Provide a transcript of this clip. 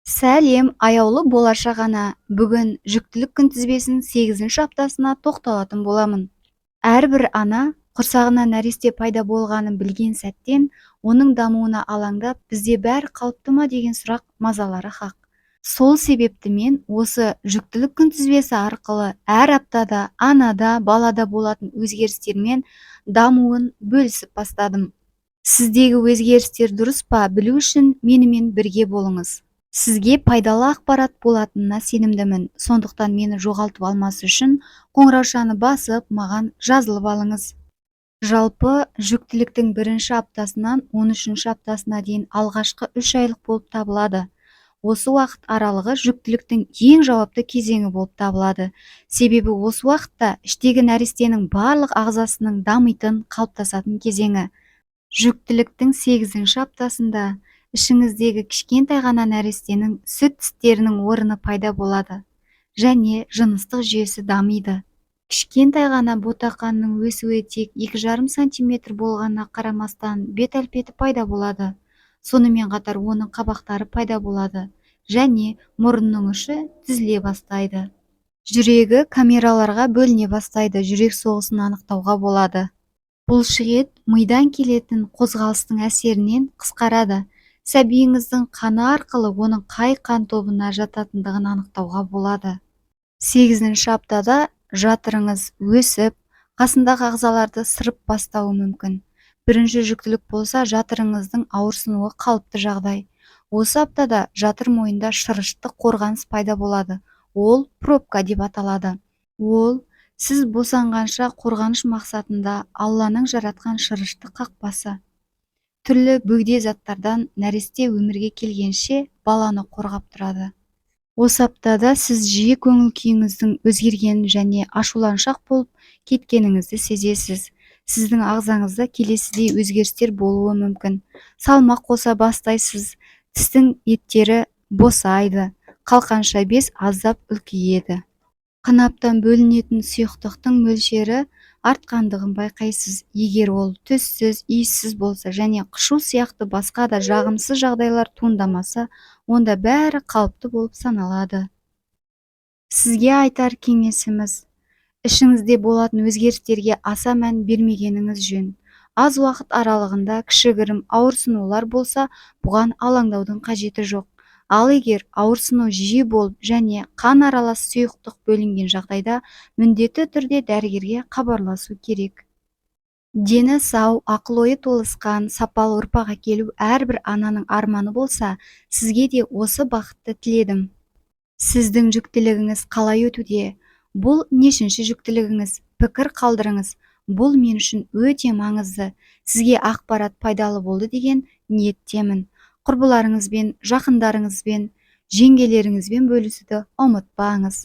Сәлем, аяулы болашақ ана. Бүгін жүктілік күнтізбесінің 8-ші аптасына тоқталатын боламын. Әрбір ана құрсағына нәресте пайда болғанын білген сәттен, оның дамуына алаңдап, бізде бәрі қалыпты ма деген сұрақ мазалары хақ. Сол себепті мен осы жүктілік күнтізбесі арқылы әр аптада анада, балада болатын өзгерістермен дамуын бөлісіп бастадым. Сіздегі өзгерістер дұрыс па білу үшін менімен бірге болыңыз. Сізге пайдалы ақпарат болатынына сенімдімін. Сондықтан мені жоғалтып алмас үшін қоңыраушаны басып, маған жазылып алыңыз. Жалпы жүктіліктің 1-ші аптасынан 13-ші аптасына дейін алғашқы 3 айлық болып табылады. Осы уақыт аралығы жүктіліктің ең жауапты кезеңі болып табылады. Себебі осы уақытта іштегі нәрестенің барлық ағзасының дамитын, қалыптасатын кезеңі. Жүктіліктің 8-ші аптасында ішіңіздегі кішкентай ғана нәрестенің сүт тістерінің орны пайда болады және жыныстық жүйесі дамиды. Кішкентай ғана ботақанның өсуі тек 2,5 см болғанына қарамастан бет әлпеті пайда болады. Сонымен қатар оның қабақтары пайда болады және мұрынның ұшы түзіле бастайды. Жүрегі камераларға бөліне бастайды, жүрек соғысын анықтауға болады. Бұлшықет мидан келетін қозғалыстың әсерінен қысқарады. Сәбиіңіздің қаны арқылы оның қай қан тобына жататындығын анықтауға болады. 8-ші аптада жатырыңыз өсіп, қасындағы ағзаларды сырып бастауы мүмкін. Бірінші жүктілік болса, жатырыңыздың ауырсынуы қалыпты жағдай. Осы аптада жатыр мойнында шырышты қорғаныс пайда болады. Ол пробка деп аталады. Ол сіз босанғанша қорғаныш мақсатында Алланың жаратқан шырышты қақпасы. Түрлі бөгде заттардан нәресте өмірге келгенше баланы қорғап тұрады. Осы аптада сіз жиі көңіл күйіңіздің өзгергенін және ашуланшақ болып кеткеніңізді сезесіз. Сіздің ағзаңызда келесідей өзгерістер болуы мүмкін. Салмақ қоса бастайсыз, тістің еттері босайды, қалқанша без аздап үлкейеді. Қынаптан бөлінетін сұйықтықтың мөлшері артқандығын байқайсыз. Егер ол түссіз, иіссіз болса және қышу сияқты басқа да жағымсыз жағдайлар туындамаса, онда бәрі қалыпты болып саналады. Сізге айтар кеңесіміз, ішіңізде болатын өзгерістерге аса мән бермегеніңіз жөн. Аз уақыт аралығында кішігірім ауырсынулар болса, бұған алаңдаудың қажеті жоқ. Ал егер ауырсыну жиі болып және қан аралас сұйықтық бөлінген жағдайда, міндетті түрде дәрігерге хабарласу керек. Дені сау, ақыл-ойы толысқан, сапалы ұрпақ әкелу әрбір ананың арманы болса, сізге де осы бақытты тіледім. Сіздің жүктілігіңіз қалай өтуде? Бұл нешінші жүктілігіңіз? Пікір қалдырыңыз. Бұл мен үшін өте маңызды. Сізге ақпарат пайдалы болды деген ниеттемін. Құрбыларыңызбен, жақындарыңызбен, жеңгелеріңізбен бөлісуді ұмытпаңыз.